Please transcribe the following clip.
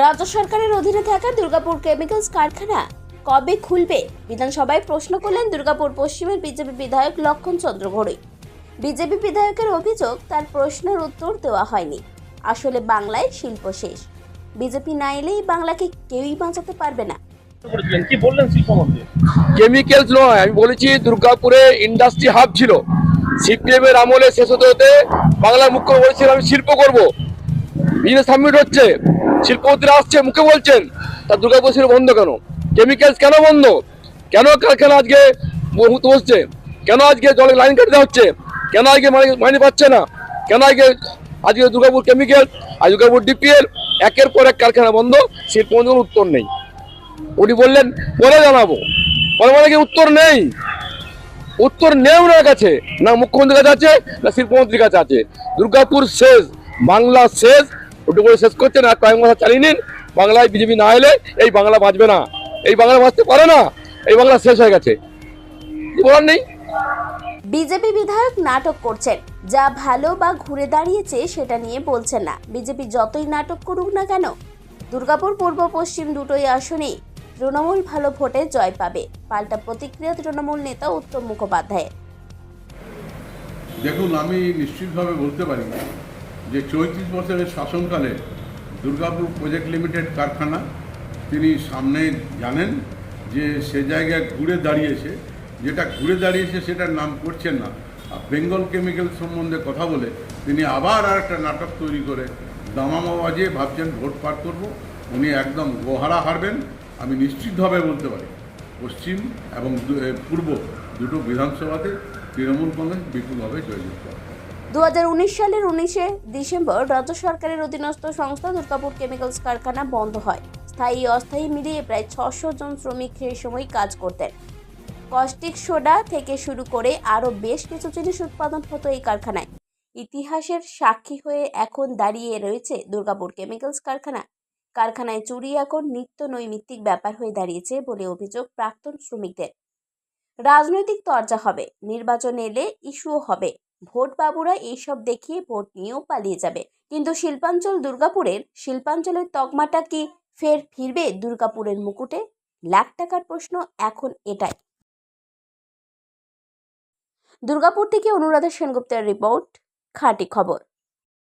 রাজ্য সরকারের অধীনে থাকা দুর্গাপুর কেমিক্যালস কারখানা কবে খুলবে? বিধানসভায় প্রশ্ন করলেন দুর্গাপুর পশ্চিমের বিজেপি বিধায়ক লক্ষণ চন্দ্র ঘড়ুই। বিজেপি বিধায়কের অভিযোগ, তার প্রশ্নের উত্তর দেওয়া হয়নি। আসলে বাংলায় শিল্প শেষ, বিজেপি না এলেই বাংলাকে কেউই বাঁচাতে পারবে না। কি বললেন শিল্প মন্ত্রী? কেমিক্যালস নয়, আমি বলেছি দুর্গাপুরে ইন্ডাস্ট্রি হাব ছিল। সিপিএম এর আমলে শেষ হতে হতে বাংলার মুখ্যমন্ত্রী বলেছিলেন আমি শিল্প করব। বিজনেস সাবমিট হচ্ছে, শিল্পমন্ত্রী আসছে, মুখে বলছেন, তা দুর্গাপুর শিল্প বন্ধ কেন? কেমিক্যালস কেন বন্ধ? কেন কারখানা আজকে বসছে? কেন আজকে জলে লাইন কাটতে হচ্ছে? কেন আজকে মাইনে পাচ্ছে না? কেন আজকে দুর্গাপুর কেমিক্যাল আর দুর্গাপুর ডিপিএল একের পর এক কারখানা বন্ধ? শিল্পমন্ত্রীর উত্তর নেই। উনি বললেন পরে জানাবো, পরে মানে কি উত্তর নেই? উত্তর নেই ওনার কাছে, না মুখ্যমন্ত্রীর কাছে আছে, না শিল্পমন্ত্রীর কাছে আছে। দুর্গাপুর শেষ, বাংলা শেষ, ওটু করে শেষ করছেন। আর কয়েক মাস চালিয়ে নিন, বাংলায় বিজেপি না এলে এই বাংলা বাঁচবে না, এই বাংলা বাঁচতে পারে না, এই বাংলা শেষ হয়ে গেছে, কি বলার নেই। বিজেপি বিধায়ক নাটক করছেন, যা ভালো বা ঘুরে দাঁড়িয়েছে সেটা নিয়ে বলছেন না। বিজেপি যতই নাটক করুক না কেন, দুর্গাপুর পূর্ব পশ্চিম দুটোই আসনেই তৃণমূল ভালো ভোটে জয় পাবে। পাল্টা প্রতিক্রিয়া তৃণমূল নেতা উত্তম মুখোপাধ্যায়ের। দেখুন, আমি নিশ্চিতভাবে বলতে পারি যে 34 বছরের শাসনকালে দুর্গাপুর প্রজেক্ট লিমিটেড কারখানা তিনি সামনে জানেন যে সে জায়গায় ঘুরে দাঁড়িয়েছে। যেটা ঘুরে দাঁড়িয়েছে সেটার নাম করছেন না। আর বেঙ্গল কেমিক্যাল সম্বন্ধে কথা বলে তিনি আবার আর একটা নাটক তৈরি করে দামামা বাজিয়ে ভাবছেন ভোট পার করব। উনি একদম গোহারা হারবেন, আমি নিশ্চিতভাবে বলতে পারি। পশ্চিম এবং পূর্ব দুটো বিধানসভাতে তৃণমূল কংগ্রেস বিপুলভাবে জয়যুক্ত হবে। 2019 সালের 19শে ডিসেম্বর রাজ্য সরকারের অধীনস্থ সংস্থা দুর্গাপুর কেমিক্যালস কারখানা বন্ধ হয়। স্থায়ী অস্থায়ী মিলিয়ে প্রায় 600 জন শ্রমিক সেই সময় কাজ করতেন। কস্টিক সোডা থেকে শুরু করে আরও বেশ কিছু জিনিস উৎপাদন হতো এই কারখানায়। ইতিহাসের সাক্ষী হয়ে এখন দাঁড়িয়ে রয়েছে দুর্গাপুর কেমিক্যালস কারখানা। কারখানায় চুরি এখন নিত্য নৈমিত্তিক ব্যাপার হয়ে দাঁড়িয়েছে বলে অভিযোগ প্রাক্তন শ্রমিকদের। রাজনৈতিক তরজা হবে, নির্বাচন এলে ইস্যুও হবে, ভোট বাবুরা এইসব দেখিয়ে ভোট নিয়েও পালিয়ে যাবে। কিন্তু শিল্পাঞ্চলের তকমাটা কি ফের ফিরবে দুর্গাপুরের মুকুটে? লাখ টাকার প্রশ্ন এখন এটাই। দুর্গাপুর থেকে অনুরাধা সেনগুপ্তের রিপোর্ট, খাঁটি খবর।